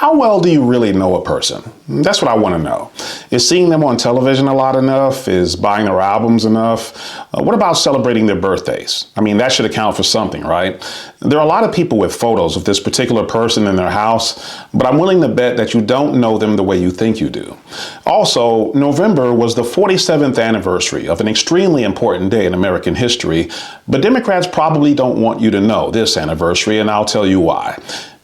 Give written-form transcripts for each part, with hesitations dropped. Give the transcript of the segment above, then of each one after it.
How well do you really know a person? That's what I want to know. Is seeing them on television a lot enough? Is buying their albums enough? What about celebrating their birthdays? I mean, that should account for something, right? There are a lot of people with photos of this particular person in their house, but I'm willing to bet that you don't know them the way you think you do. Also, November was the 47th anniversary of an extremely important day in American history, but Democrats probably don't want you to know this anniversary, and I'll tell you why.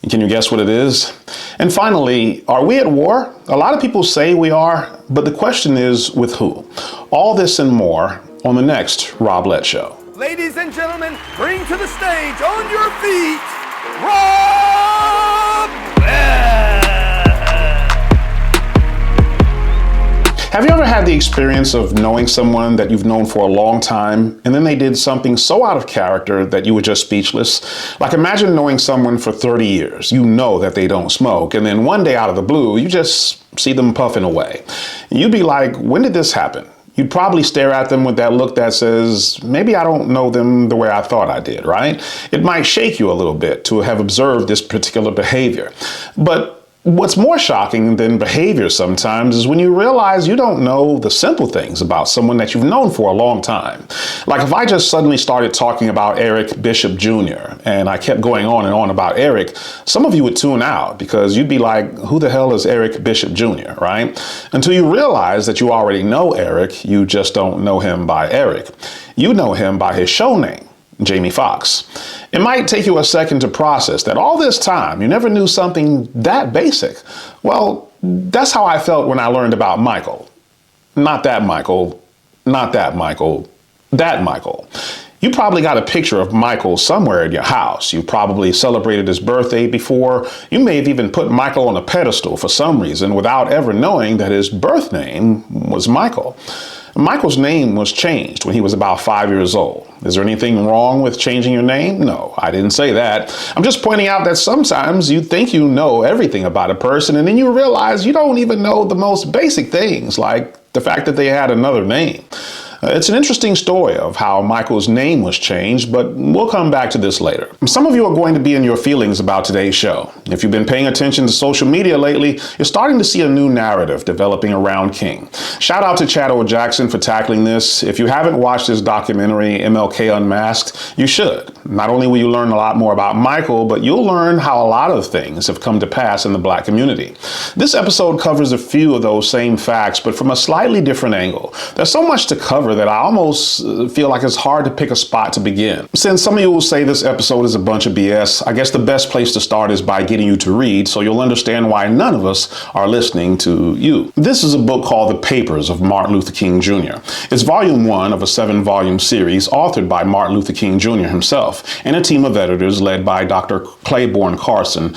Can you guess what it is? And finally, are we at war? A lot of people say we are, but the question is, with who? All this and more on the next Rob Lett Show. Ladies and gentlemen, bring to the stage, on your feet, Rob Lett! Have you ever had the experience of knowing someone that you've known for a long time, and then they did something so out of character that you were just speechless? Like, imagine knowing someone for 30 years. You know that they don't smoke, and then one day out of the blue, you just see them puffing away. You'd be like, when did this happen? You'd probably stare at them with that look that says, maybe I don't know them the way I thought I did, right? It might shake you a little bit to have observed this particular behavior. But what's more shocking than behavior sometimes is when you realize you don't know the simple things about someone that you've known for a long time. Like if I just suddenly started talking about Eric Bishop Jr. and I kept going on and on about Eric, some of you would tune out because you'd be like, who the hell is Eric Bishop Jr., right? Until you realize that you already know Eric, you just don't know him by Eric. You know him by his show name, Jamie Foxx. It might take you a second to process that all this time you never knew something that basic. Well, that's how I felt when I learned about Michael. Not that Michael, not that Michael, that Michael. You probably got a picture of Michael somewhere in your house. You probably celebrated his birthday before. You may have even put Michael on a pedestal for some reason without ever knowing that his birth name was Michael. Michael's name was changed when he was about 5 years old. Is there anything wrong with changing your name? No, I didn't say that. I'm just pointing out that sometimes you think you know everything about a person and then you realize you don't even know the most basic things, like the fact that they had another name. It's an interesting story of how Michael's name was changed, but we'll come back to this later. Some of you are going to be in your feelings about today's show. If you've been paying attention to social media lately, you're starting to see a new narrative developing around King. Shout out to Chad Jackson for tackling this. If you haven't watched this documentary, MLK Unmasked, you should. Not only will you learn a lot more about Michael, but you'll learn how a lot of things have come to pass in the Black community. This episode covers a few of those same facts, but from a slightly different angle. There's so much to cover that I almost feel like it's hard to pick a spot to begin. Since some of you will say this episode is a bunch of BS, I guess the best place to start is by getting you to read, so you'll understand why none of us are listening to you. This is a book called The Papers of Martin Luther King Jr. It's volume 1 of a 7-volume series authored by Martin Luther King Jr. himself and a team of editors led by Dr. Claiborne Carson,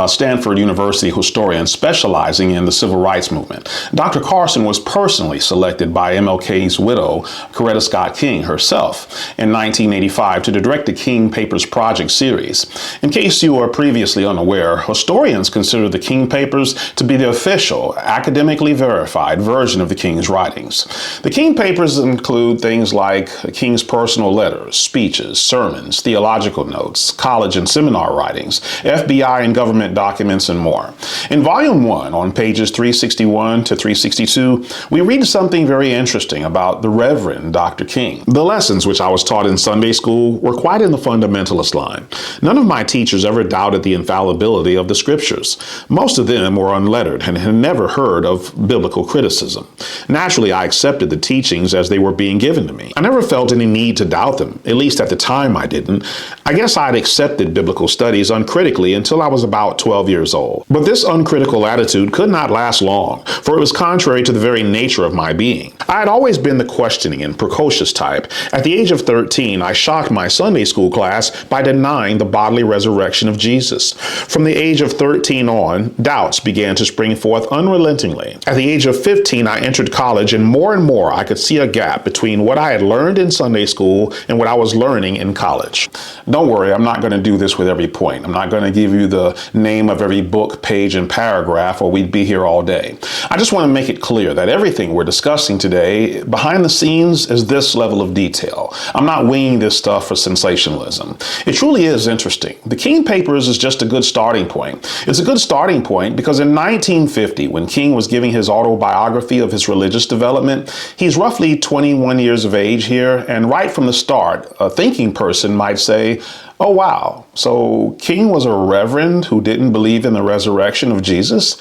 Stanford University historian specializing in the civil rights movement. Dr. Carson was personally selected by MLK's widow, Coretta Scott King herself, in 1985 to direct the King Papers Project series. In case you are previously unaware, historians consider the King Papers to be the official, academically verified version of the King's writings. The King Papers include things like King's personal letters, speeches, sermons, theological notes, college and seminar writings, FBI and government documents, and more. In Volume 1, on pages 361 to 362, we read something very interesting about the Reverend Dr. King. The lessons which I was taught in Sunday school were quite in the fundamentalist line. None of my teachers ever doubted the infallibility of the scriptures. Most of them were unlettered and had never heard of biblical criticism. Naturally, I accepted the teachings as they were being given to me. I never felt any need to doubt them. At least at the time I didn't. I guess I'd accepted biblical studies uncritically until I was about 12 years old. But this uncritical attitude could not last long, for it was contrary to the very nature of my being. I had always been the questioning and precocious type. At the age of 13, I shocked my Sunday school class by denying the bodily resurrection of Jesus. From the age of 13 on, doubts began to spring forth unrelentingly. At the age of 15, I entered college, and more I could see a gap between what I had learned in Sunday school and what I was learning in college. Don't worry, I'm not going to do this with every point. I'm not going to give you the name of every book, page, and paragraph, or we'd be here all day. I just want to make it clear that everything we're discussing today, behind the scenes, means is this level of detail. I'm not winging this stuff for sensationalism. It truly is interesting. The King Papers is just a good starting point. It's a good starting point because in 1950, when King was giving his autobiography of his religious development, he's roughly 21 years of age here, and right from the start, a thinking person might say, oh wow, so King was a reverend who didn't believe in the resurrection of Jesus?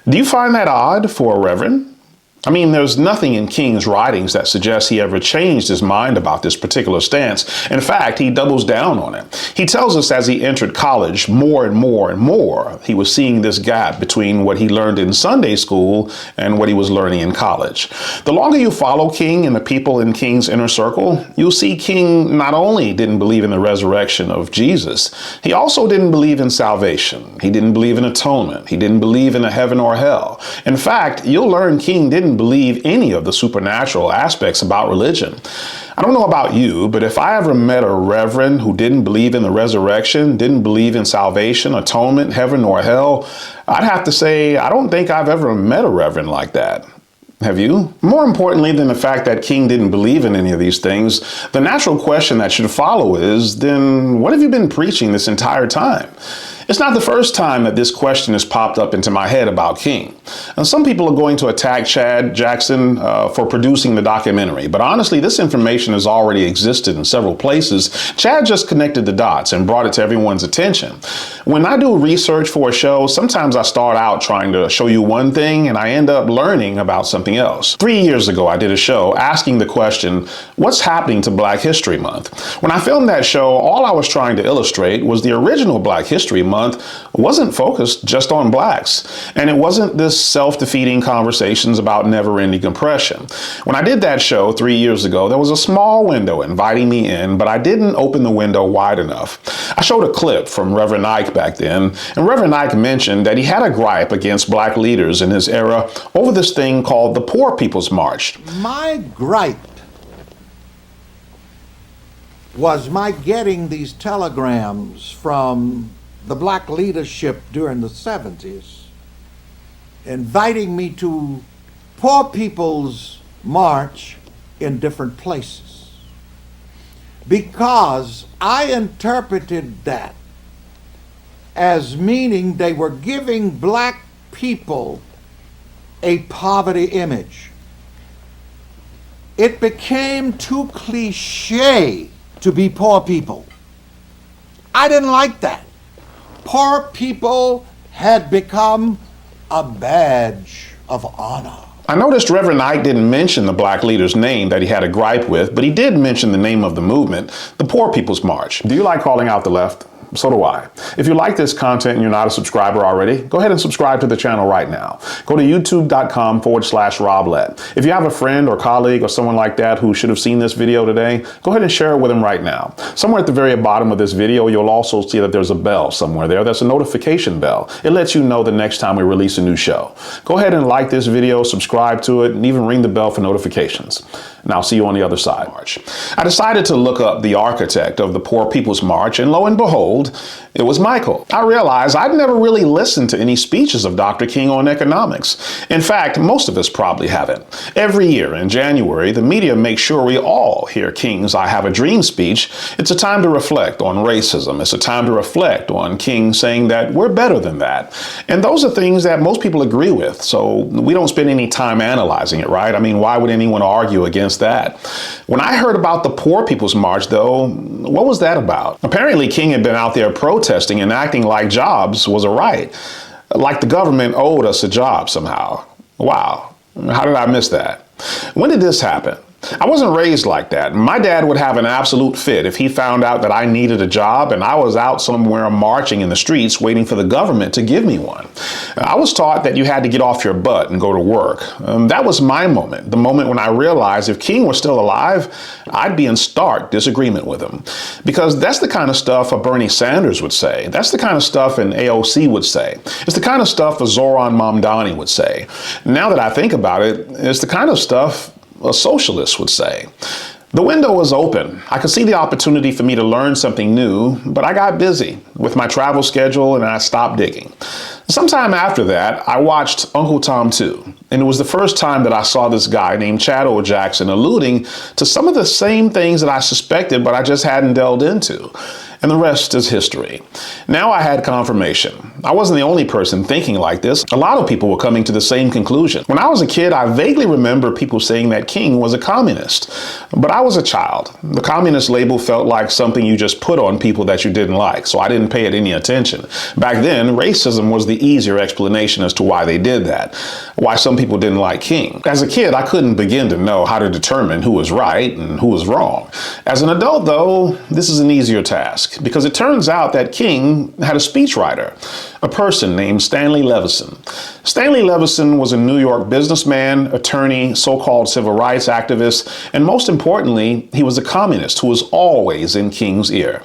Do you find that odd for a reverend? I mean, there's nothing in King's writings that suggests he ever changed his mind about this particular stance. In fact, he doubles down on it. He tells us as he entered college more and more and more, he was seeing this gap between what he learned in Sunday school and what he was learning in college. The longer you follow King and the people in King's inner circle, you'll see King not only didn't believe in the resurrection of Jesus, he also didn't believe in salvation. He didn't believe in atonement. He didn't believe in a heaven or hell. In fact, you'll learn King didn't believe any of the supernatural aspects about religion. I don't know about you, but if I ever met a reverend who didn't believe in the resurrection, didn't believe in salvation, atonement, heaven or hell, I'd have to say, I don't think I've ever met a reverend like that. Have you? More importantly than the fact that King didn't believe in any of these things, the natural question that should follow is, then what have you been preaching this entire time? It's not the first time that this question has popped up into my head about King. And some people are going to attack Chad Jackson for producing the documentary, but honestly, this information has already existed in several places. Chad just connected the dots and brought it to everyone's attention. When I do research for a show, sometimes I start out trying to show you one thing and I end up learning about something else. 3 years ago, I did a show asking the question, what's happening to Black History Month? When I filmed that show, all I was trying to illustrate was the original Black History Month wasn't focused just on blacks. And it wasn't this self-defeating conversations about never-ending oppression. When I did that show 3 years ago, there was a small window inviting me in, but I didn't open the window wide enough. I showed a clip from Reverend Ike back then, and Reverend Ike mentioned that he had a gripe against black leaders in his era over this thing called the Poor People's March. My gripe was my getting these telegrams from the black leadership during the 70s, inviting me to Poor People's March in different places, because I interpreted that as meaning they were giving black people a poverty image. It became too cliche to be poor people. I didn't like that. Poor people had become a badge of honor. I noticed Reverend Ike didn't mention the black leader's name that he had a gripe with, but he did mention the name of the movement, the Poor People's March. Do you like calling out the left? So do I. If you like this content and you're not a subscriber already, go ahead and subscribe to the channel right now. Go to youtube.com/Rob Lett. If you have a friend or colleague or someone like that who should have seen this video today, go ahead and share it with them right now. Somewhere at the very bottom of this video, you'll also see that there's a bell somewhere there. That's a notification bell. It lets you know the next time we release a new show. Go ahead and like this video, subscribe to it, and even ring the bell for notifications. And I'll see you on the other side. I decided to look up the architect of the Poor People's March, and lo and behold, it was Michael. I realized I'd never really listened to any speeches of Dr. King on economics. In fact, most of us probably haven't. Every year in January, the media makes sure we all hear King's I Have a Dream speech. It's a time to reflect on racism. It's a time to reflect on King saying that we're better than that. And those are things that most people agree with, so we don't spend any time analyzing it, right? I mean, why would anyone argue against that? When I heard about the Poor People's March, though, what was that about? Apparently, King had been out there protesting and acting like jobs was a right, like the government owed us a job somehow. Wow, how did I miss that? When did this happen? I wasn't raised like that. My dad would have an absolute fit if he found out that I needed a job and I was out somewhere marching in the streets waiting for the government to give me one. I was taught that you had to get off your butt and go to work. That was my moment, the moment when I realized if King was still alive, I'd be in stark disagreement with him. Because that's the kind of stuff a Bernie Sanders would say. That's the kind of stuff an AOC would say. It's the kind of stuff a Zoran Mamdani would say. Now that I think about it, it's the kind of stuff a socialist would say. The window was open. I could see the opportunity for me to learn something new, but I got busy with my travel schedule and I stopped digging. Sometime after that, I watched Uncle Tom 2, and it was the first time that I saw this guy named Chad O. Jackson alluding to some of the same things that I suspected, but I just hadn't delved into. And the rest is history. Now I had confirmation. I wasn't the only person thinking like this. A lot of people were coming to the same conclusion. When I was a kid, I vaguely remember people saying that King was a communist. But I was a child. The communist label felt like something you just put on people that you didn't like, so I didn't pay it any attention. Back then, racism was the easier explanation as to why they did that, why some people didn't like King. As a kid, I couldn't begin to know how to determine who was right and who was wrong. As an adult, though, this is an easier task, because it turns out that King had a speechwriter, a person named Stanley Levison. Stanley Levison was a New York businessman, attorney, so-called civil rights activist, and most importantly, he was a communist who was always in King's ear.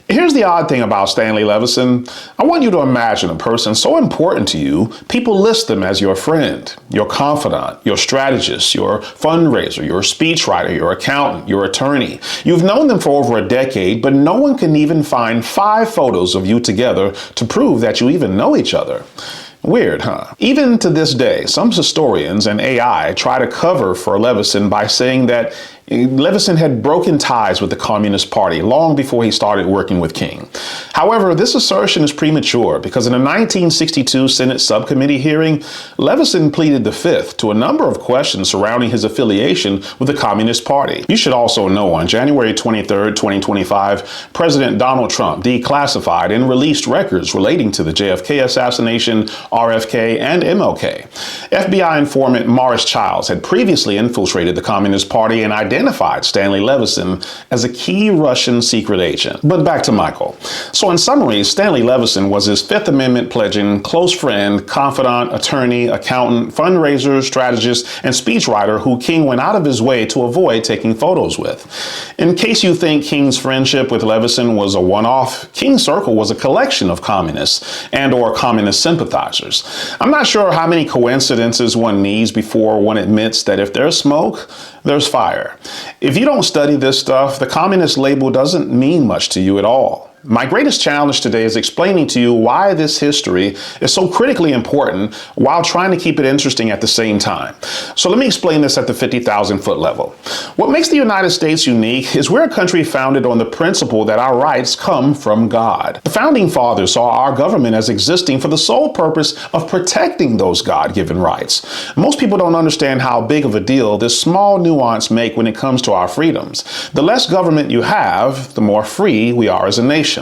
Here's the odd thing about Stanley Levison. I want you to imagine a person so important to you, people list them as your friend, your confidant, your strategist, your fundraiser, your speechwriter, your accountant, your attorney. You've known them for over a decade, but no one can even find 5 photos of you together to prove that you even know each other. Weird, huh? Even to this day, some historians and AI try to cover for Levison by saying that Levison had broken ties with the Communist Party long before he started working with King. However, this assertion is premature because in a 1962 Senate subcommittee hearing, Levison pleaded the fifth to a number of questions surrounding his affiliation with the Communist Party. You should also know on January 23, 2025, President Donald Trump declassified and released records relating to the JFK assassination, RFK, and MLK. FBI informant Morris Childs had previously infiltrated the Communist Party and identified Stanley Levison as a key Russian secret agent. But back to Michael. So in summary, Stanley Levison was his Fifth Amendment pledging close friend, confidant, attorney, accountant, fundraiser, strategist, and speechwriter who King went out of his way to avoid taking photos with. In case you think King's friendship with Levison was a one-off, King's circle was a collection of communists and or communist sympathizers. I'm not sure how many coincidences one needs before one admits that if there's smoke, there's fire. If you don't study this stuff, the communist label doesn't mean much to you at all. My greatest challenge today is explaining to you why this history is so critically important while trying to keep it interesting at the same time. So let me explain this at the 50,000 foot level. What makes the United States unique is we're a country founded on the principle that our rights come from God. The founding fathers saw our government as existing for the sole purpose of protecting those God-given rights. Most people don't understand how big of a deal this small nuance make when it comes to our freedoms. The less government you have, the more free we are as a nation.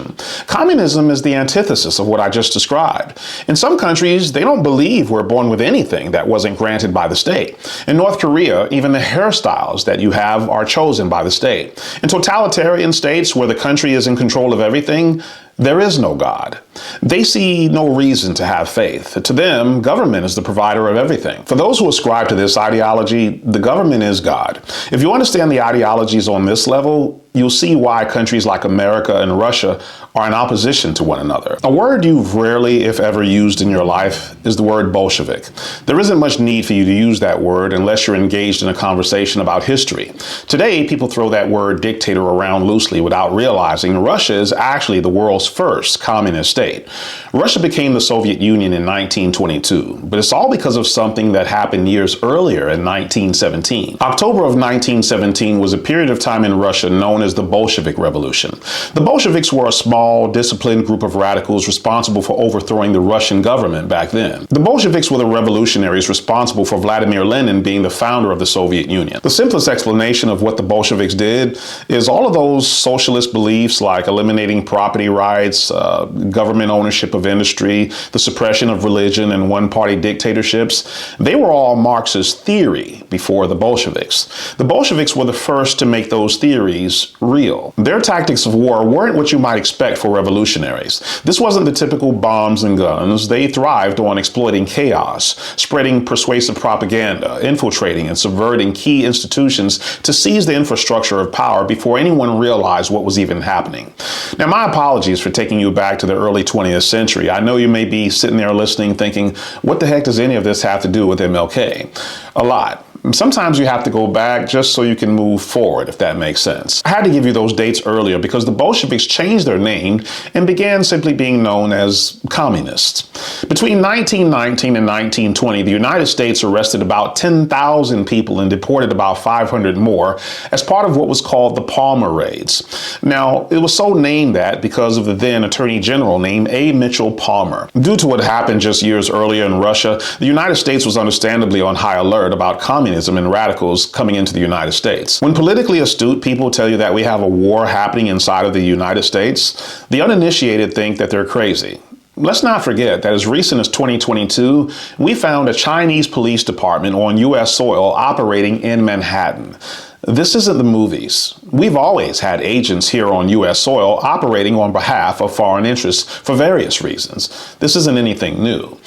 Communism is the antithesis of what I just described. In some countries, they don't believe we're born with anything that wasn't granted by the state. In North Korea, even the hairstyles that you have are chosen by the state. In totalitarian states where the country is in control of everything, there is no God. They see no reason to have faith. To them, government is the provider of everything. For those who ascribe to this ideology, the government is God. If you understand the ideologies on this level, you'll see why countries like America and Russia are in opposition to one another. A word you've rarely, if ever, used in your life is the word Bolshevik. There isn't much need for you to use that word unless you're engaged in a conversation about history. Today, people throw that word dictator around loosely without realizing Russia is actually the world's first communist state. Russia became the Soviet Union in 1922, but it's all because of something that happened years earlier in 1917. October of 1917 was a period of time in Russia known as the Bolshevik Revolution. The Bolsheviks were a small, disciplined group of radicals responsible for overthrowing the Russian government back then. The Bolsheviks were the revolutionaries responsible for Vladimir Lenin being the founder of the Soviet Union. The simplest explanation of what the Bolsheviks did is all of those socialist beliefs like eliminating property rights, government ownership of industry, the suppression of religion, and one-party dictatorships. They were all Marxist theory before the Bolsheviks. The Bolsheviks were the first to make those theories real. Their tactics of war weren't what you might expect for revolutionaries. This wasn't the typical bombs and guns. They thrived on exploiting chaos, spreading persuasive propaganda, infiltrating and subverting key institutions to seize the infrastructure of power before anyone realized what was even happening. Now, my apologies for taking you back to the early 20th century. I know you may be sitting there listening thinking, what the heck does any of this have to do with MLK? A lot. Sometimes you have to go back just so you can move forward, if that makes sense. I had to give you those dates earlier because the Bolsheviks changed their name and began simply being known as communists. Between 1919 and 1920, the United States arrested about 10,000 people and deported about 500 more as part of what was called the Palmer Raids. Now, it was so named that because of the then Attorney General named A. Mitchell Palmer. Due to what happened just years earlier in Russia, the United States was understandably on high alert about communism and radicals coming into the United States. When politically astute people tell you that we have a war happening inside of the United States, the uninitiated think that they're crazy. Let's not forget that as recent as 2022, we found a Chinese police department on U.S. soil operating in Manhattan. This isn't the movies. We've always had agents here on U.S. soil operating on behalf of foreign interests for various reasons. This isn't anything new.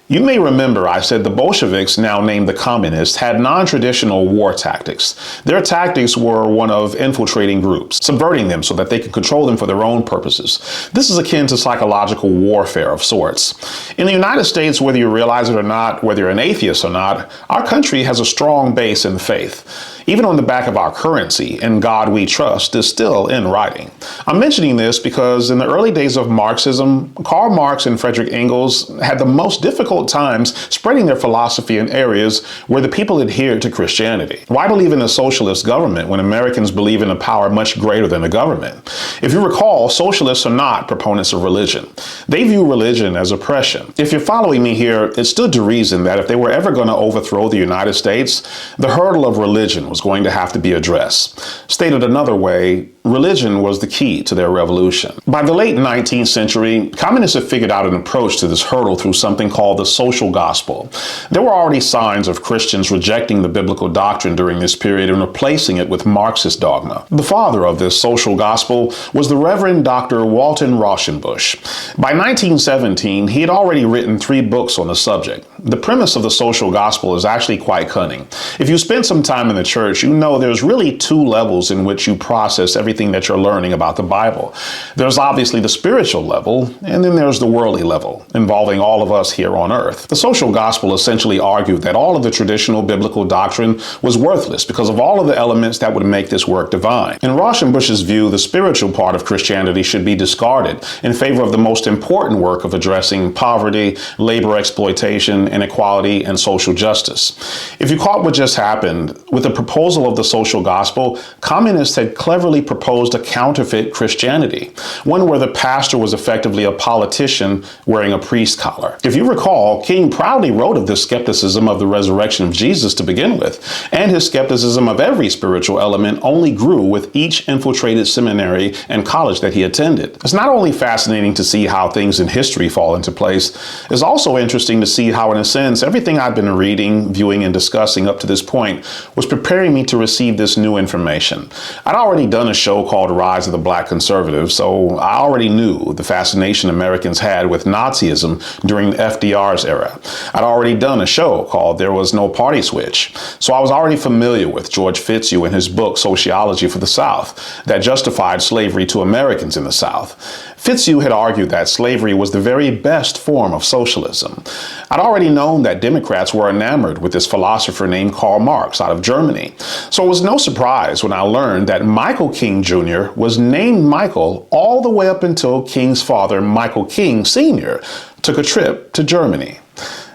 You may remember I said the Bolsheviks, now named the Communists, had non-traditional war tactics. Their tactics were one of infiltrating groups, subverting them so that they could control them for their own purposes. This is akin to psychological warfare of sorts. In the United States, whether you realize it or not, whether you're an atheist or not, our country has a strong base in faith. Even on the back of our currency, "In God We Trust," is still in writing. I'm mentioning this because in the early days of Marxism, Karl Marx and Friedrich Engels had the most difficult times spreading their philosophy in areas where the people adhered to Christianity. Why believe in a socialist government when Americans believe in a power much greater than the government? If you recall, socialists are not proponents of religion. They view religion as oppression. If you're following me here, it stood to reason that if they were ever going to overthrow the United States, the hurdle of religion was going to have to be addressed. Stated another way, religion was the key to their revolution. By the late 19th century, communists had figured out an approach to this hurdle through something called the social gospel. There were already signs of Christians rejecting the biblical doctrine during this period and replacing it with Marxist dogma. The father of this social gospel was the Reverend Dr. Walton Rauschenbusch. By 1917, he had already written 3 books on the subject. The premise of the social gospel is actually quite cunning. If you spend some time in the church, you know there's really 2 levels in which you process everything that you're learning about the Bible. There's obviously the spiritual level, and then there's the worldly level, involving all of us here on earth. The social gospel essentially argued that all of the traditional biblical doctrine was worthless because of all of the elements that would make this work divine. In Rauschenbusch's view, the spiritual part of Christianity should be discarded in favor of the most important work of addressing poverty, labor exploitation, inequality, and social justice. If you caught what just happened, with the proposal of the social gospel, communists had cleverly proposed a counterfeit Christianity, one where the pastor was effectively a politician wearing a priest collar. If you recall, King proudly wrote of the skepticism of the resurrection of Jesus to begin with, and his skepticism of every spiritual element only grew with each infiltrated seminary and college that he attended. It's not only fascinating to see how things in history fall into place, it's also interesting to see how, in a sense, everything I've been reading, viewing, and discussing up to this point was preparing me to receive this new information. I'd already done a show called Rise of the Black Conservative, so I already knew the fascination Americans had with Nazism during FDR's era. I'd already done a show called There Was No Party Switch, so I was already familiar with George Fitzhugh and his book Sociology for the South that justified slavery to Americans in the South. Fitzhugh had argued that slavery was the very best form of socialism. I'd already known that Democrats were enamored with this philosopher named Karl Marx out of Germany. So it was no surprise when I learned that Michael King Jr. was named Michael all the way up until King's father, Michael King Sr., took a trip to Germany.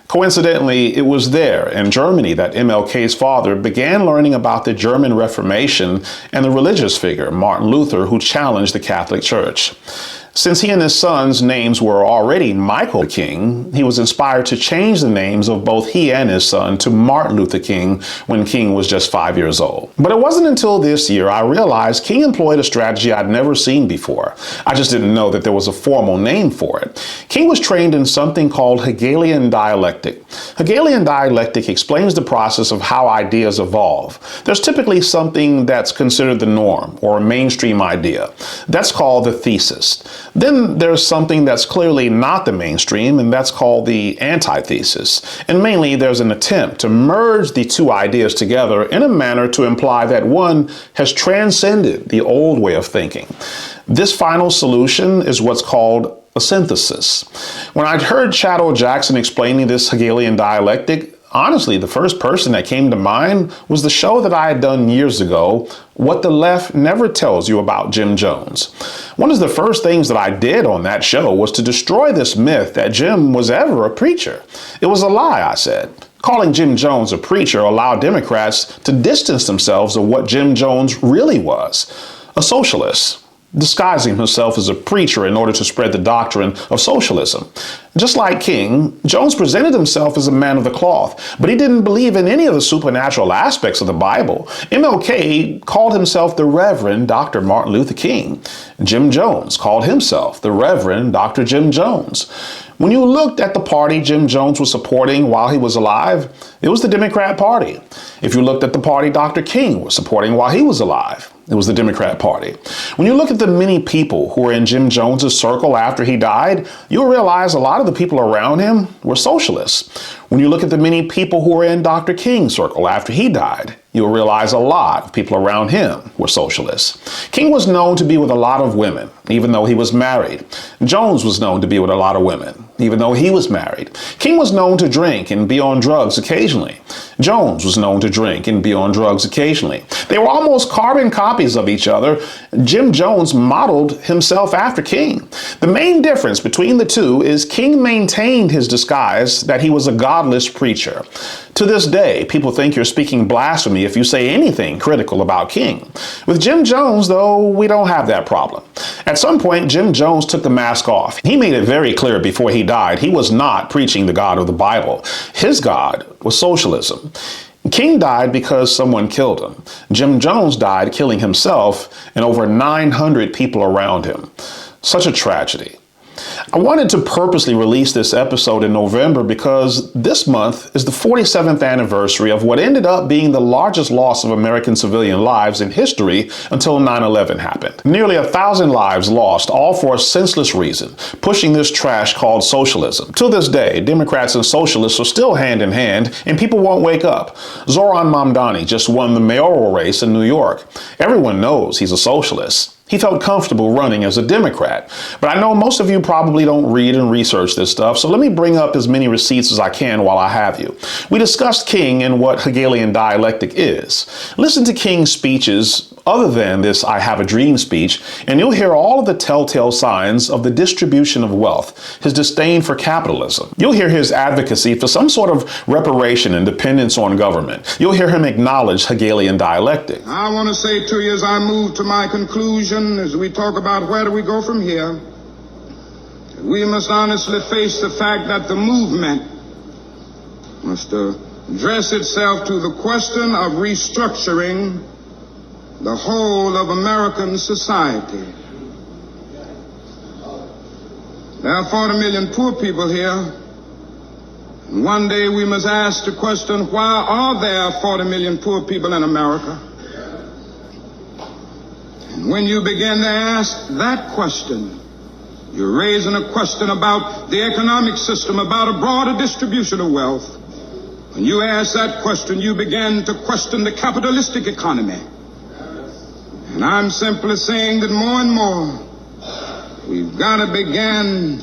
Coincidentally, it was there in Germany that MLK's father began learning about the German Reformation and the religious figure, Martin Luther, who challenged the Catholic Church. Since he and his sons' names were already Michael King, he was inspired to change the names of both he and his son to Martin Luther King when King was just 5 years old. But it wasn't until this year I realized King employed a strategy I'd never seen before. I just didn't know that there was a formal name for it. King was trained in something called Hegelian Dialectic. Hegelian Dialectic explains the process of how ideas evolve. There's typically something that's considered the norm or a mainstream idea. That's called the thesis. Then there's something that's clearly not the mainstream, and that's called the antithesis. And mainly there's an attempt to merge the two ideas together in a manner to imply that one has transcended the old way of thinking. This final solution is what's called a synthesis. When I'd heard Chatto Jackson explaining this Hegelian dialectic, Honestly, the first person that came to mind was the show that I had done years ago, What the Left Never Tells You About Jim Jones. One of the first things that I did on that show was to destroy this myth that Jim was ever a preacher. It was a lie, I said. Calling Jim Jones a preacher allowed Democrats to distance themselves of what Jim Jones really was, a socialist, disguising himself as a preacher in order to spread the doctrine of socialism. Just like King, Jones presented himself as a man of the cloth, but he didn't believe in any of the supernatural aspects of the Bible. MLK called himself the Reverend Dr. Martin Luther King. Jim Jones called himself the Reverend Dr. Jim Jones. When you looked at the party Jim Jones was supporting while he was alive, it was the Democrat Party. If you looked at the party Dr. King was supporting while he was alive, it was the Democrat Party. When you look at the many people who were in Jim Jones's circle after he died, you'll realize a lot of the people around him were socialists. When you look at the many people who were in Dr. King's circle after he died, you'll realize a lot of people around him were socialists. King was known to be with a lot of women, even though he was married. Jones was known to be with a lot of women, even though he was married. King was known to drink and be on drugs occasionally. Jones was known to drink and be on drugs occasionally. They were almost carbon copies of each other. Jim Jones modeled himself after King. The main difference between the two is King maintained his disguise that he was a godless preacher. To this day, people think you're speaking blasphemy if you say anything critical about King. With Jim Jones, though, we don't have that problem. At some point, Jim Jones took the mask off. He made it very clear before he died he was not preaching the God of the Bible. His God was socialism. King died because someone killed him. Jim Jones died killing himself and over 900 people around him. Such a tragedy. I wanted to purposely release this episode in November because this month is the 47th anniversary of what ended up being the largest loss of American civilian lives in history until 9/11 happened. Nearly 1,000 lives lost, all for a senseless reason, pushing this trash called socialism. To this day, Democrats and socialists are still hand in hand, and people won't wake up. Zoran Mamdani just won the mayoral race in New York. Everyone knows he's a socialist. He felt comfortable running as a Democrat. But I know most of you probably don't read and research this stuff, so let me bring up as many receipts as I can while I have you. We discussed King and what Hegelian dialectic is. Listen to King's speeches other than this I have a dream speech, and you'll hear all of the telltale signs of the distribution of wealth, his disdain for capitalism. You'll hear his advocacy for some sort of reparation and dependence on government. You'll hear him acknowledge Hegelian dialectic. I want to say to you as I move to my conclusion, as we talk about where do we go from here, we must honestly face the fact that the movement must address itself to the question of restructuring the whole of American society. There are 40 million poor people here. And one day we must ask the question, why are there 40 million poor people in America? And when you begin to ask that question, you're raising a question about the economic system, about a broader distribution of wealth. When you ask that question, you begin to question the capitalistic economy. And I'm simply saying that more and more, we've got to begin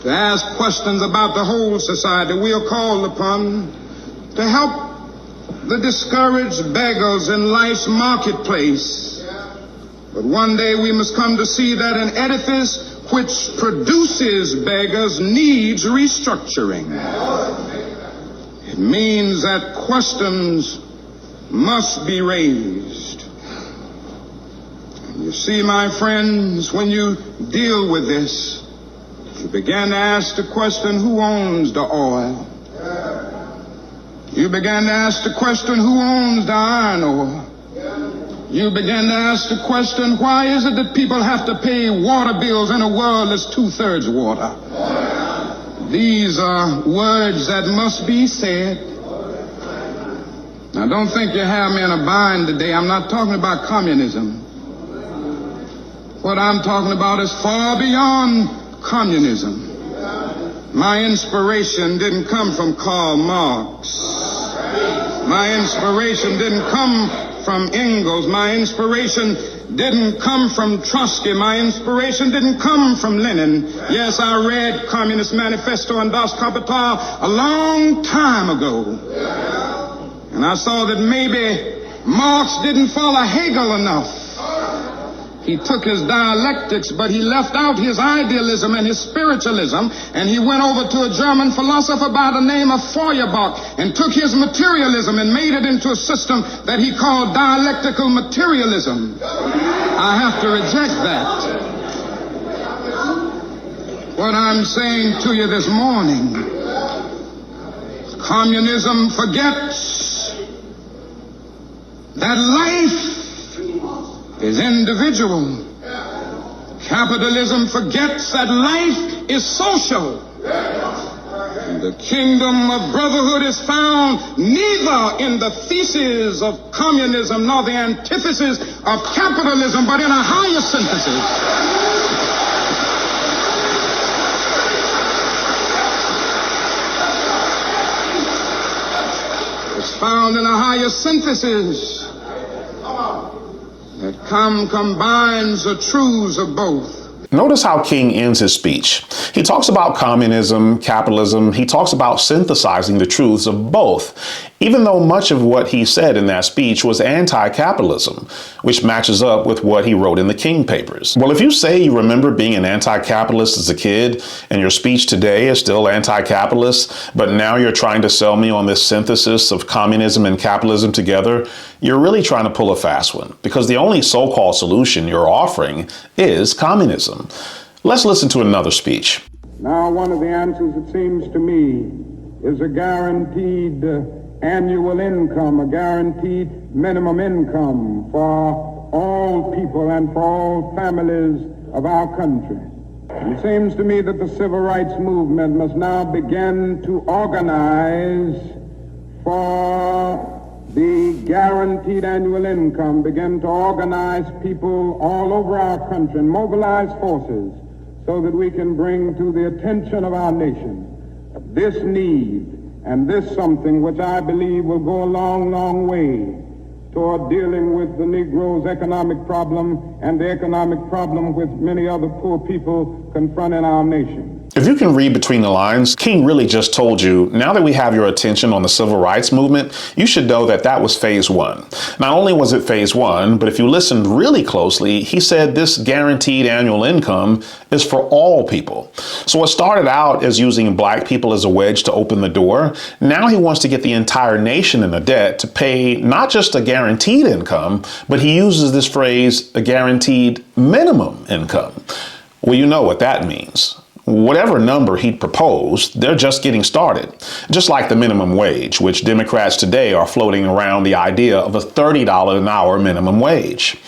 to ask questions about the whole society. We are called upon to help the discouraged beggars in life's marketplace. But one day we must come to see that an edifice which produces beggars needs restructuring. It means that questions must be raised. You see, my friends, when you deal with this, you begin to ask the question, who owns the oil? You begin to ask the question, who owns the iron ore? You begin to ask the question, why is it that people have to pay water bills in a world that's 2/3 water? These are words that must be said. Now, don't think you have me in a bind today. I'm not talking about communism. What I'm talking about is far beyond communism. My inspiration didn't come from Karl Marx. My inspiration didn't come from Engels. My inspiration didn't come from Trotsky. My inspiration didn't come from Lenin. Yes, I read Communist Manifesto and Das Kapital a long time ago. And I saw that maybe Marx didn't follow Hegel enough. He took his dialectics, but he left out his idealism and his spiritualism, and he went over to a German philosopher by the name of Feuerbach and took his materialism and made it into a system that he called dialectical materialism. I have to reject that. What I'm saying to you this morning, communism forgets that life is individual. Capitalism forgets that life is social. And the kingdom of brotherhood is found neither in the thesis of communism nor the antithesis of capitalism, but in a higher synthesis. It's found in a higher synthesis that combines the truths of both. Notice how King ends his speech. He talks about communism, capitalism. He talks about synthesizing the truths of both, even though much of what he said in that speech was anti-capitalism, which matches up with what he wrote in the King Papers. Well, if you say you remember being an anti-capitalist as a kid and your speech today is still anti-capitalist, but now you're trying to sell me on this synthesis of communism and capitalism together, you're really trying to pull a fast one, because the only so-called solution you're offering is communism. Let's listen to another speech. Now, one of the answers, it seems to me, is a guaranteed annual income, a guaranteed minimum income for all people and for all families of our country. It seems to me that the civil rights movement must now begin to organize for the guaranteed annual income, begin to organize people all over our country and mobilize forces so that we can bring to the attention of our nation this need and this something which I believe will go a long, long way toward dealing with the Negro's economic problem and the economic problem with many other poor people confronting our nation. If you can read between the lines, King really just told you, now that we have your attention on the civil rights movement, you should know that that was phase one. Not only was it phase one, but if you listened really closely, he said this guaranteed annual income is for all people. So what started out as using black people as a wedge to open the door, now he wants to get the entire nation in a debt to pay not just a guaranteed income, but he uses this phrase, a guaranteed minimum income. Well, you know what that means. Whatever number he'd proposed, they're just getting started. Just like the minimum wage, which Democrats today are floating around the idea of a $30 an hour minimum wage.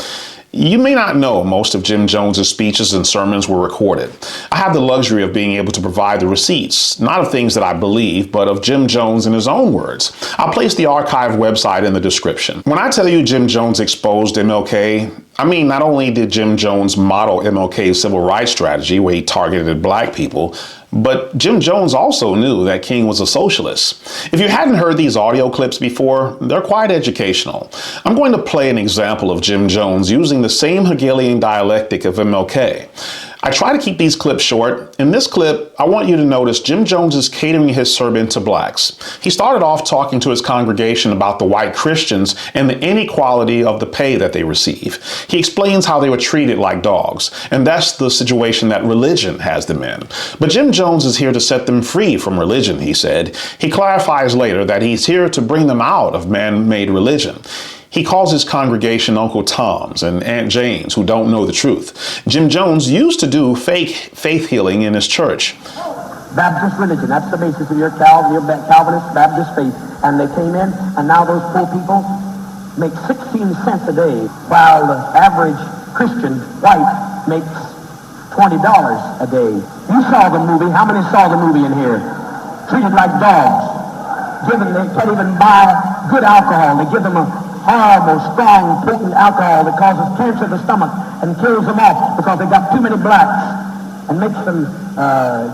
You may not know most of Jim Jones's speeches and sermons were recorded. I have the luxury of being able to provide the receipts, not of things that I believe, but of Jim Jones in his own words. I'll place the archive website in the description. When I tell you Jim Jones exposed MLK, I mean, not only did Jim Jones model MLK's civil rights strategy where he targeted black people, but Jim Jones also knew that King was a socialist. If you hadn't heard these audio clips before, they're quite educational. I'm going to play an example of Jim Jones using the same Hegelian dialectic of MLK. I try to keep these clips short. In this clip, I want you to notice Jim Jones is catering his sermon to blacks. He started off talking to his congregation about the white Christians and the inequality of the pay that they receive. He explains how they were treated like dogs, and that's the situation that religion has them in. But Jim Jones is here to set them free from religion, he said. He clarifies later that he's here to bring them out of man-made religion. He calls his congregation Uncle Toms and Aunt Janes who don't know the truth. Jim Jones used to do fake faith healing in his church. Baptist religion, that's the basis of your Calvinist Baptist faith. And they came in, and now those poor people make 16 cents a day, while the average Christian white makes $20 a day. You saw the movie. How many saw the movie in here? Treated like dogs. They can't even buy good alcohol. They give them a horrible, strong, potent alcohol that causes cancer of the stomach and kills them off because they've got too many blacks and makes them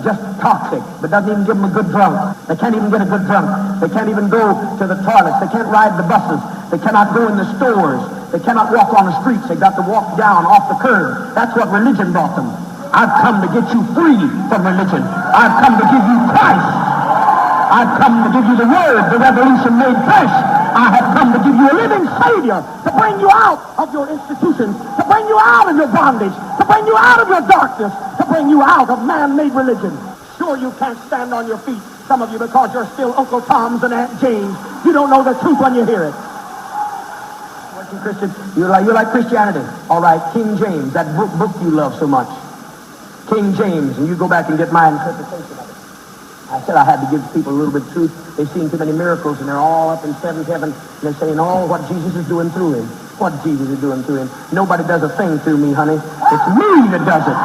just toxic, but doesn't even give them a good drunk. They can't even get a good drunk. They can't even go to the toilets. They can't ride the buses. They cannot go in the stores. They cannot walk on the streets. They got to walk down off the curb. That's what religion brought them. I've come to get you free from religion. I've come to give you Christ. I've come to give you the Word, the revolution made flesh. I have come to give you a living Savior, to bring you out of your institutions, to bring you out of your bondage, to bring you out of your darkness, to bring you out of man-made religion. Sure, you can't stand on your feet, some of you, because you're still Uncle Tom's and Aunt Jane's. You don't know the truth when you hear it. Christian, you like Christianity. All right, King James, that book you love so much. King James, and you go back and get my interpretation of it. I said I had to give people a little bit of truth. They've seen too many miracles, and they're all up in seventh heaven, and they're saying, oh, what Jesus is doing through him. What Jesus is doing through him. Nobody does a thing through me, honey. It's me that does it.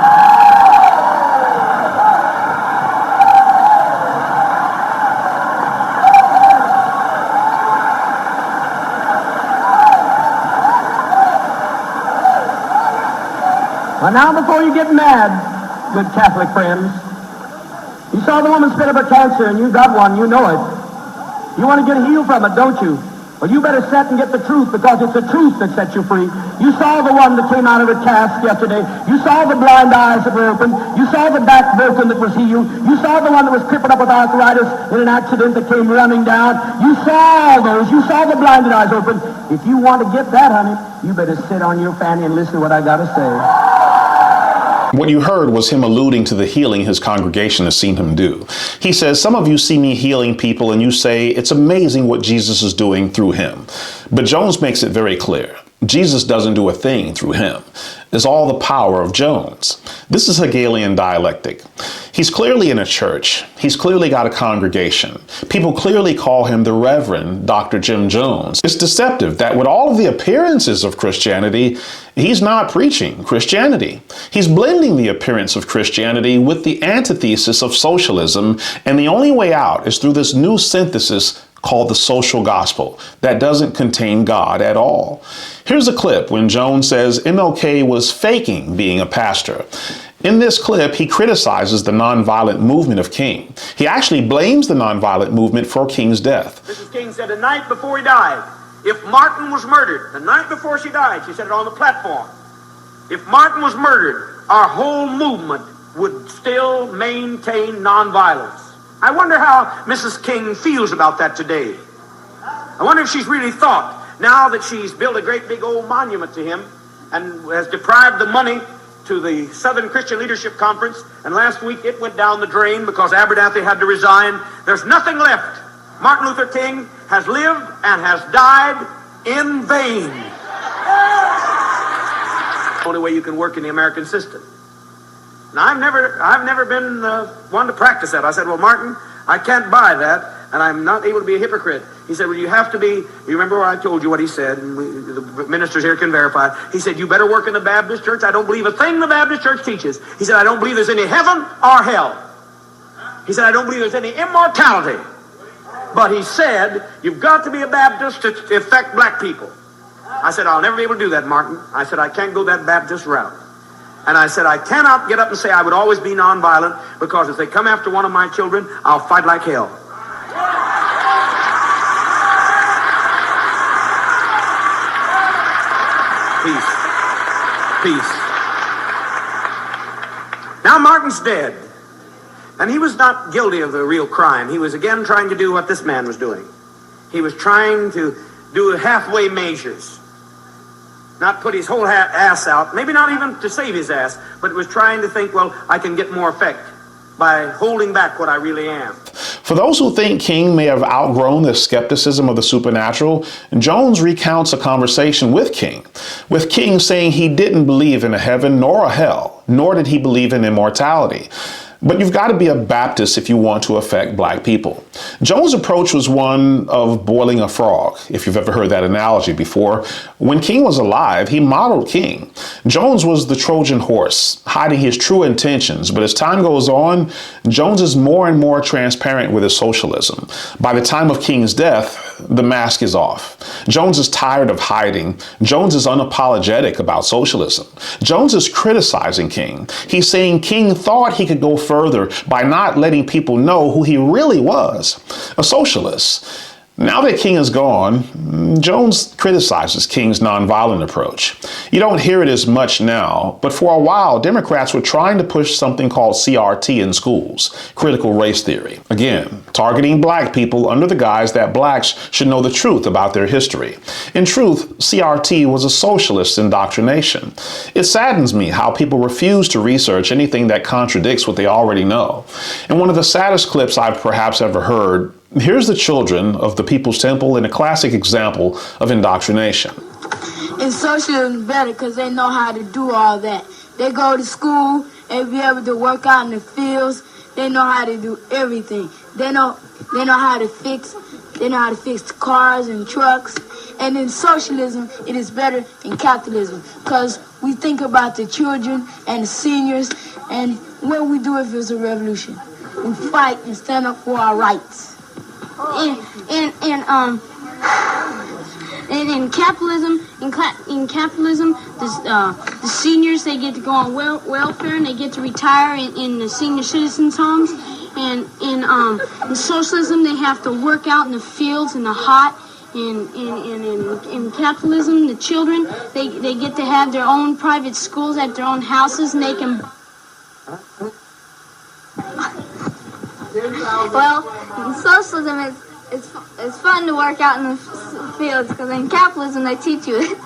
Well, now before you get mad, good Catholic friends, you saw the woman spit up her cancer, and you got one, you know it. You want to get healed from it, don't you? Well, you better set and get the truth, because it's the truth that sets you free. You saw the one that came out of the cask yesterday. You saw the blind eyes that were open. You saw the back broken that was healed. You saw the one that was crippled up with arthritis in an accident that came running down. You saw all those. You saw the blinded eyes open. If you want to get that, honey, you better sit on your fanny and listen to what I got to say. What you heard was him alluding to the healing his congregation has seen him do. He says, some of you see me healing people and you say, it's amazing what Jesus is doing through him. But Jones makes it very clear. Jesus doesn't do a thing through him. It's all the power of Jones. This is Hegelian dialectic. He's clearly in a church. He's clearly got a congregation. People clearly call him the Reverend Dr. Jim Jones. It's deceptive that with all of the appearances of Christianity, he's not preaching Christianity. He's blending the appearance of Christianity with the antithesis of socialism, and the only way out is through this new synthesis called the social gospel that doesn't contain God at all. Here's a clip when Jones says MLK was faking being a pastor. In this clip, he criticizes the nonviolent movement of King. He actually blames the nonviolent movement for King's death. Mrs. King said the night before he died, if Martin was murdered, the night before she died, she said it on the platform, if Martin was murdered, our whole movement would still maintain nonviolence. I wonder how Mrs. King feels about that today. I wonder if she's really thought, now that she's built a great big old monument to him and has deprived the money to the Southern Christian Leadership Conference, and last week it went down the drain because Abernathy had to resign. There's nothing left. Martin Luther King has lived and has died in vain. The only way you can work in the American system. Now, I've never been one to practice that. I said, well, Martin, I can't buy that, and I'm not able to be a hypocrite. He said, well, you have to be, you remember I told you what he said, and the ministers here can verify. He said, you better work in the Baptist church. I don't believe a thing the Baptist church teaches. He said, I don't believe there's any heaven or hell. He said, I don't believe there's any immortality. But he said, you've got to be a Baptist to affect black people. I said, I'll never be able to do that, Martin. I said, I can't go that Baptist route. And I said, I cannot get up and say I would always be nonviolent, because if they come after one of my children, I'll fight like hell. Peace. Now Martin's dead. And he was not guilty of the real crime. He was again trying to do what this man was doing. He was trying to do halfway measures. Not put his whole ass out, maybe not even to save his ass, but was trying to think, well, I can get more effect by holding back what I really am. For those who think King may have outgrown the skepticism of the supernatural, Jones recounts a conversation with King saying he didn't believe in a heaven nor a hell, nor did he believe in immortality. But you've got to be a Baptist if you want to affect black people. Jones' approach was one of boiling a frog, if you've ever heard that analogy before. When King was alive, he modeled King. Jones was the Trojan horse, hiding his true intentions. But as time goes on, Jones is more and more transparent with his socialism. By the time of King's death, the mask is off. Jones is tired of hiding. Jones is unapologetic about socialism. Jones is criticizing King. He's saying King thought he could go further by not letting people know who he really was, a socialist. Now that King is gone, Jones criticizes King's nonviolent approach. You don't hear it as much now, but for a while, Democrats were trying to push something called CRT in schools, critical race theory. Again, targeting black people under the guise that blacks should know the truth about their history. In truth, CRT was a socialist indoctrination. It saddens me how people refuse to research anything that contradicts what they already know. In one of the saddest clips I've perhaps ever heard, here's the children of the People's Temple in a classic example of indoctrination. And socialism is better because they know how to do all that. They go to school and be able to work out in the fields. They know how to do everything. They know how to fix cars and trucks. And in socialism, it is better than capitalism because we think about the children and the seniors. And what we do if it's a revolution? We fight and stand up for our rights. In capitalism, the seniors, they get to go on welfare and they get to retire in the senior citizens' homes. And in socialism, they have to work out in the fields in the hot. In capitalism, the children, they get to have their own private schools at their own houses, and they can. Well, in socialism, it's fun to work out in the fields because in capitalism they teach you it.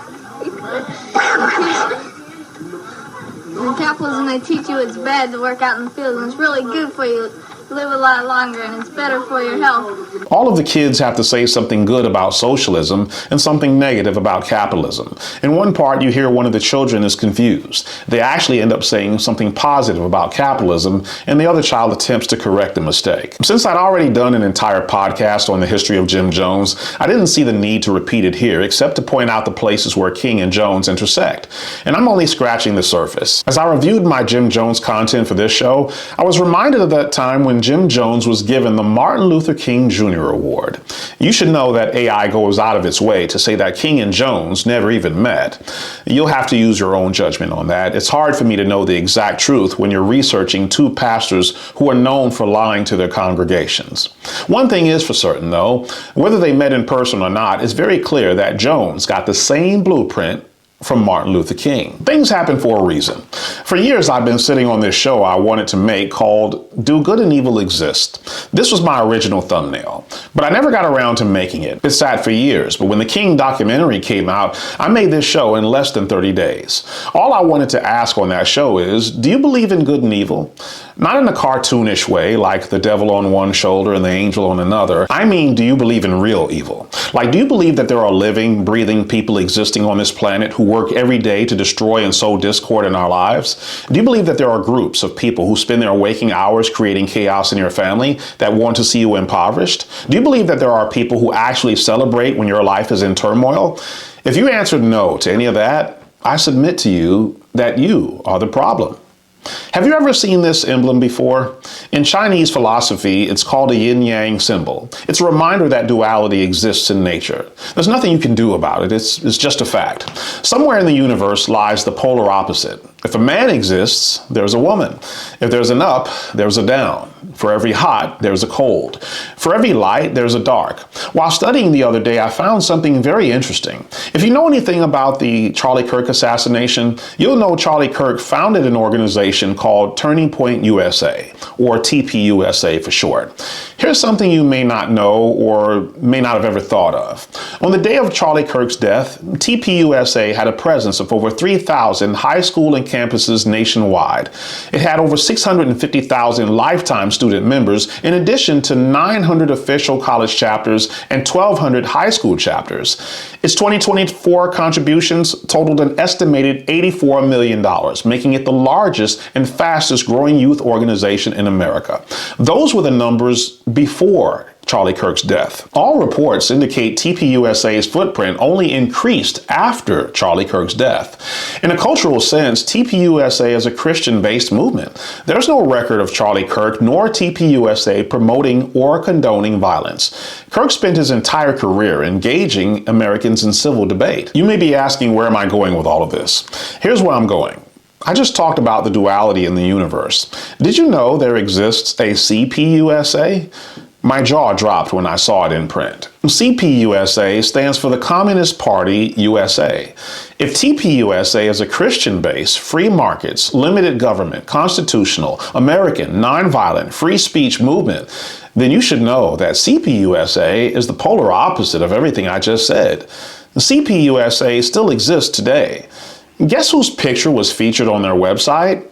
In capitalism they teach you it's bad to work out in the fields and it's really good for you. Live a lot longer and it's better for your health. All of the kids have to say something good about socialism and something negative about capitalism. In one part, you hear one of the children is confused. They actually end up saying something positive about capitalism, and the other child attempts to correct the mistake. Since I'd already done an entire podcast on the history of Jim Jones, I didn't see the need to repeat it here, except to point out the places where King and Jones intersect. And I'm only scratching the surface. As I reviewed my Jim Jones content for this show, I was reminded of that time when Jim Jones was given the Martin Luther King Jr. Award. You should know that AI goes out of its way to say that King and Jones never even met. You'll have to use your own judgment on that. It's hard for me to know the exact truth when you're researching two pastors who are known for lying to their congregations. One thing is for certain, though, whether they met in person or not, it's very clear that Jones got the same blueprint from Martin Luther King. Things happen for a reason. For years, I've been sitting on this show I wanted to make called Do Good and Evil Exist? This was my original thumbnail, but I never got around to making it. It sat for years, but when the King documentary came out, I made this show in less than 30 days. All I wanted to ask on that show is, do you believe in good and evil? Not in a cartoonish way, like the devil on one shoulder and the angel on another. I mean, do you believe in real evil? Like, do you believe that there are living, breathing people existing on this planet who work every day to destroy and sow discord in our lives? Do you believe that there are groups of people who spend their waking hours creating chaos in your family that want to see you impoverished? Do you believe that there are people who actually celebrate when your life is in turmoil? If you answered no to any of that, I submit to you that you are the problem. Have you ever seen this emblem before? In Chinese philosophy, it's called a yin-yang symbol. It's a reminder that duality exists in nature. There's nothing you can do about it. It's just a fact. Somewhere in the universe lies the polar opposite. If a man exists, there's a woman. If there's an up, there's a down. For every hot, there's a cold. For every light, there's a dark. While studying the other day, I found something very interesting. If you know anything about the Charlie Kirk assassination, you'll know Charlie Kirk founded an organization called Turning Point USA, or TPUSA for short. Here's something you may not know or may not have ever thought of. On the day of Charlie Kirk's death, TPUSA had a presence of over 3,000 high school and campuses nationwide. It had over 650,000 lifetime student members, in addition to 900 official college chapters and 1,200 high school chapters. Its 2024 contributions totaled an estimated $84 million, making it the largest and fastest growing youth organization in America. Those were the numbers before Charlie Kirk's death. All reports indicate TPUSA's footprint only increased after Charlie Kirk's death. In a cultural sense, TPUSA is a Christian-based movement. There's no record of Charlie Kirk nor TPUSA promoting or condoning violence. Kirk spent his entire career engaging Americans in civil debate. You may be asking, where am I going with all of this? Here's where I'm going. I just talked about the duality in the universe. Did you know there exists a CPUSA? My jaw dropped when I saw it in print. CPUSA stands for the Communist Party USA. If TPUSA is a Christian-based, free markets, limited government, constitutional, American, nonviolent, free speech movement, then you should know that CPUSA is the polar opposite of everything I just said. The CPUSA still exists today. Guess whose picture was featured on their website?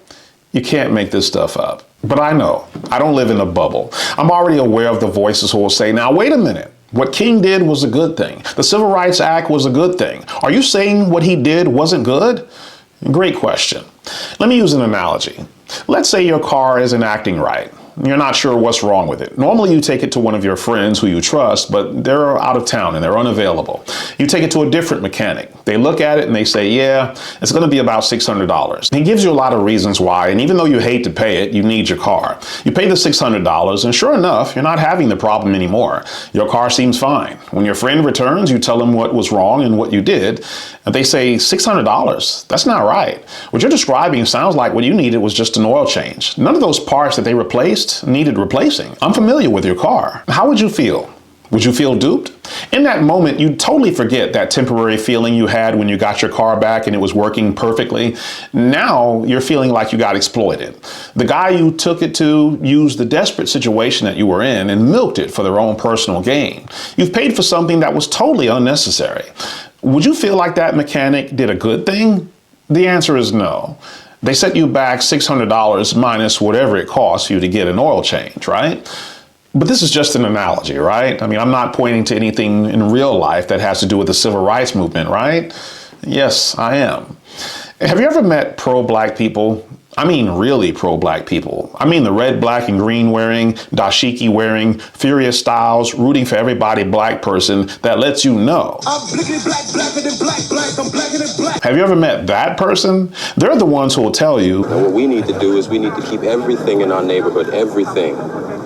You can't make this stuff up. But I know, I don't live in a bubble. I'm already aware of the voices who will say, now wait a minute, what King did was a good thing. The Civil Rights Act was a good thing. Are you saying what he did wasn't good? Great question. Let me use an analogy. Let's say your car isn't acting right. You're not sure what's wrong with it. Normally you take it to one of your friends who you trust, but they're out of town and they're unavailable. You take it to a different mechanic. They look at it and they say, yeah, it's going to be about $600. He gives you a lot of reasons why, and even though you hate to pay it, you need your car. You pay the $600, and sure enough, you're not having the problem anymore. Your car seems fine. When your friend returns, you tell them what was wrong and what you did, and they say, $600? That's not right. What you're describing sounds like what you needed was just an oil change. None of those parts that they replaced needed replacing. I'm familiar with your car. How would you feel? Would you feel duped? In that moment, you totally forget that temporary feeling you had when you got your car back and it was working perfectly. Now you're feeling like you got exploited. The guy you took it to used the desperate situation that you were in and milked it for their own personal gain. You've paid for something that was totally unnecessary. Would you feel like that mechanic did a good thing? The answer is no. They set you back $600 minus whatever it costs you to get an oil change, right? But this is just an analogy, right? I mean, I'm not pointing to anything in real life that has to do with the civil rights movement, right? Yes, I am. Have you ever met pro-black people? I mean really pro-black people. I mean the red, black, and green wearing, dashiki wearing, furious styles, rooting for everybody black person that lets you know. I'm blickety black, blacker than black, black, I'm blacker than black. Have you ever met that person? They're the ones who will tell you. And what we need to do is we need to keep everything in our neighborhood, everything,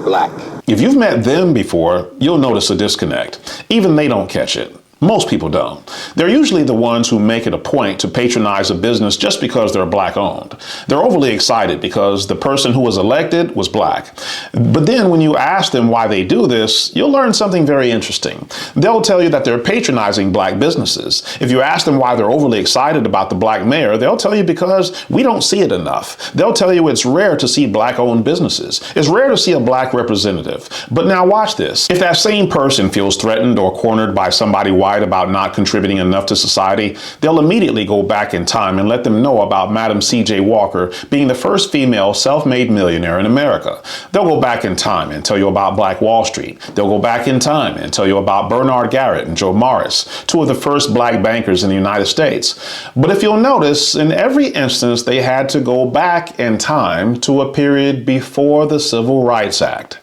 black. If you've met them before, you'll notice a disconnect. Even they don't catch it. Most people don't. They're usually the ones who make it a point to patronize a business just because they're black owned. They're overly excited because the person who was elected was black. But then when you ask them why they do this, you'll learn something very interesting. They'll tell you that they're patronizing black businesses. If you ask them why they're overly excited about the black mayor, they'll tell you because we don't see it enough. They'll tell you it's rare to see black owned businesses. It's rare to see a black representative. But now watch this. If that same person feels threatened or cornered by somebody white about not contributing enough to society, they'll immediately go back in time and let them know about Madam C.J. Walker being the first female self-made millionaire in America. They'll go back in time and tell you about Black Wall Street. They'll go back in time and tell you about Bernard Garrett and Joe Morris, two of the first black bankers in the United States. But if you'll notice, in every instance, they had to go back in time to a period before the Civil Rights Act.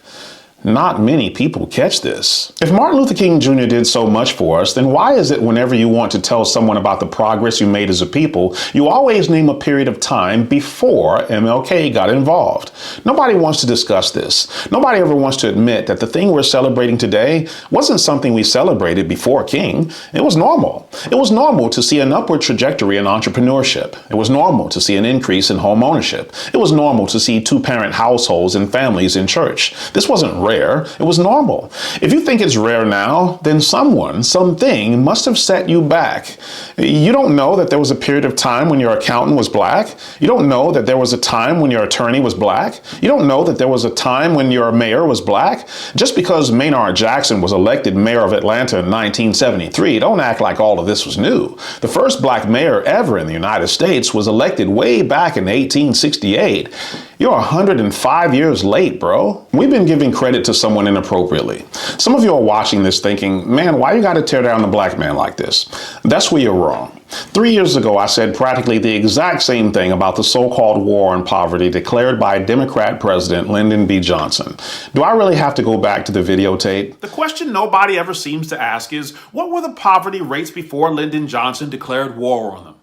Not many people catch this. If Martin Luther King Jr. did so much for us, then why is it whenever you want to tell someone about the progress you made as a people, you always name a period of time before MLK got involved? Nobody wants to discuss this. Nobody ever wants to admit that the thing we're celebrating today wasn't something we celebrated before King. It was normal. It was normal to see an upward trajectory in entrepreneurship. It was normal to see an increase in home ownership. It was normal to see two-parent households and families in church. This wasn't rare. It was normal. If you think it's rare now, then something must have set you back. You don't know that there was a period of time when your accountant was black. You don't know that there was a time when your attorney was black. You don't know that there was a time when your mayor was black. Just because Maynard Jackson was elected mayor of Atlanta in 1973, don't act like all of this was new. The first black mayor ever in the United States was elected way back in 1868. You're 105 years late, bro. We've been giving credit to someone inappropriately. Some of you are watching this thinking, man, why you gotta tear down the black man like this? That's where you're wrong. 3 years ago, I said practically the exact same thing about the so-called war on poverty declared by Democrat President Lyndon B. Johnson. Do I really have to go back to the videotape? The question nobody ever seems to ask is, what were the poverty rates before Lyndon Johnson declared war on them?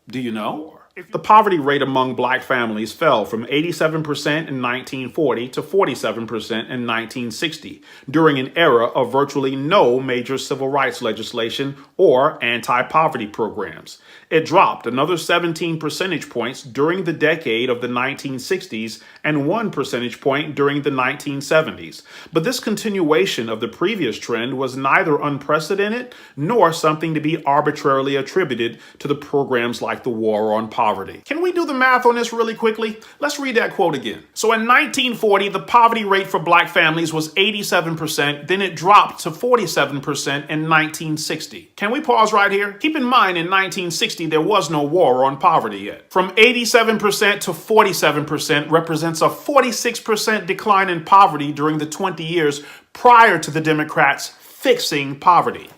Do you know? The poverty rate among black families fell from 87% in 1940 to 47% in 1960, during an era of virtually no major civil rights legislation or anti-poverty programs. It dropped another 17 percentage points during the decade of the 1960s and 1 percentage point during the 1970s. But this continuation of the previous trend was neither unprecedented nor something to be arbitrarily attributed to the programs like the War on Poverty. Can we do the math on this really quickly? Let's read that quote again. So in 1940, the poverty rate for black families was 87%, then it dropped to 47% in 1960. Can we pause right here? Keep in mind, in 1960, there was no war on poverty yet. From 87% to 47% represents a 46% decline in poverty during the 20 years prior to the Democrats fixing poverty.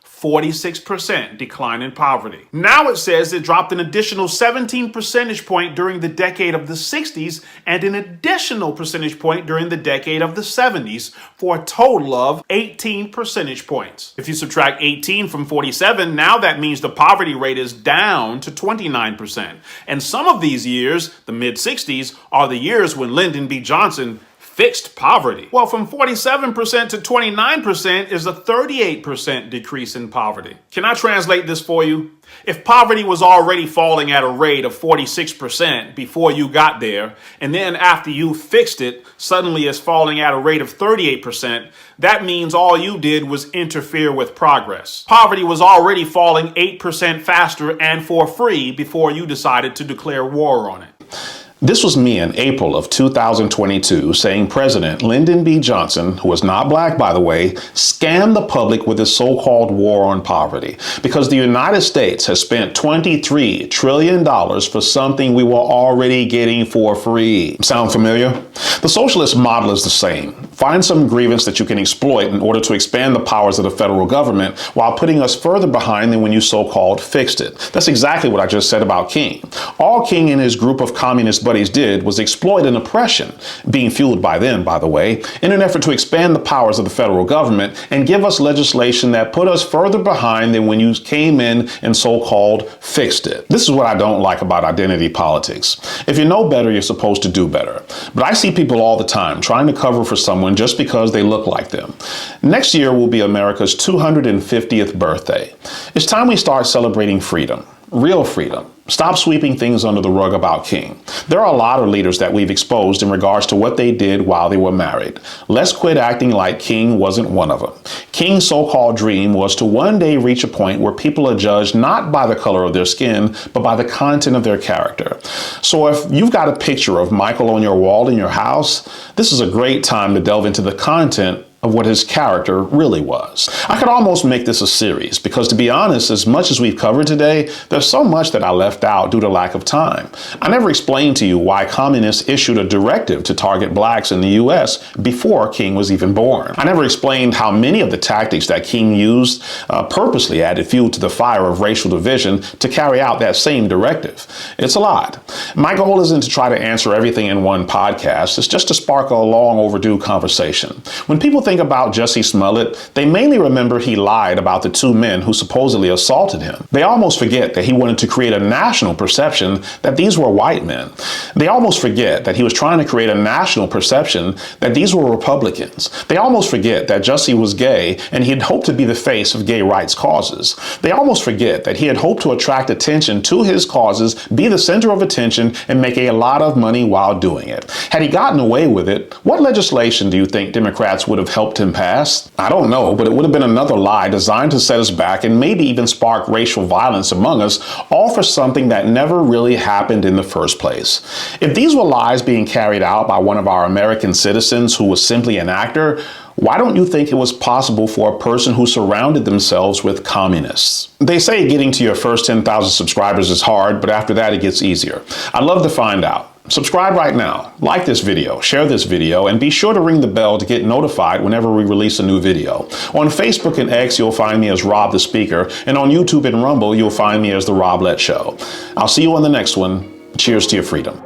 46% decline in poverty. Now it says it dropped an additional 17 percentage point during the decade of the 60s and an additional percentage point during the decade of the 70s for a total of 18 percentage points. If you subtract 18 from 47, now that means the poverty rate is down to 29%. And some of these years, the mid-60s, are the years when Lyndon B. Johnson fixed poverty. Well, from 47% to 29% is a 38% decrease in poverty. Can I translate this for you? If poverty was already falling at a rate of 46% before you got there, and then after you fixed it, suddenly it's falling at a rate of 38%, that means all you did was interfere with progress. Poverty was already falling 8% faster and for free before you decided to declare war on it. This was me in April of 2022 saying President Lyndon B. Johnson, who was not black, by the way, scammed the public with his so-called war on poverty because the United States has spent $23 trillion for something we were already getting for free. Sound familiar? The socialist model is the same. Find some grievance that you can exploit in order to expand the powers of the federal government while putting us further behind than when you so-called fixed it. That's exactly what I just said about King. All King and his group of communist buddies did was exploit an oppression, being fueled by them, by the way, in an effort to expand the powers of the federal government and give us legislation that put us further behind than when you came in and so-called fixed it. This is what I don't like about identity politics. If you know better, you're supposed to do better. But I see people all the time trying to cover for someone just because they look like them. Next year will be America's 250th birthday. It's time we start celebrating freedom. Real freedom. Stop sweeping things under the rug about King. There are a lot of leaders that we've exposed in regards to what they did while they were married. Let's quit acting like King wasn't one of them. King's so-called dream was to one day reach a point where people are judged not by the color of their skin, but by the content of their character. So if you've got a picture of Michael on your wall in your house, this is a great time to delve into the content of what his character really was. I could almost make this a series because, to be honest, as much as we've covered today, there's so much that I left out due to lack of time. I never explained to you why communists issued a directive to target blacks in the U.S. before King was even born. I never explained how many of the tactics that King used purposely added fuel to the fire of racial division to carry out that same directive. It's a lot. My goal isn't to try to answer everything in one podcast. It's just to spark a long overdue conversation. When people think about Jussie Smollett, they mainly remember he lied about the two men who supposedly assaulted him. They almost forget that he wanted to create a national perception that these were white men. They almost forget that he was trying to create a national perception that these were Republicans. They almost forget that Jussie was gay and he had hoped to be the face of gay rights causes. They almost forget that he had hoped to attract attention to his causes, be the center of attention, and make a lot of money while doing it. Had he gotten away with it, what legislation do you think Democrats would have helped him pass? I don't know, but it would have been another lie designed to set us back and maybe even spark racial violence among us, all for something that never really happened in the first place. If these were lies being carried out by one of our American citizens who was simply an actor, why don't you think it was possible for a person who surrounded themselves with communists? They say getting to your first 10,000 subscribers is hard, but after that it gets easier. I'd love to find out. Subscribe right now, like this video, share this video, and be sure to ring the bell to get notified whenever we release a new video. On Facebook and X, you'll find me as Rob the Speaker, and on YouTube and Rumble, you'll find me as The Rob Lett Show. I'll see you on the next one. Cheers to your freedom.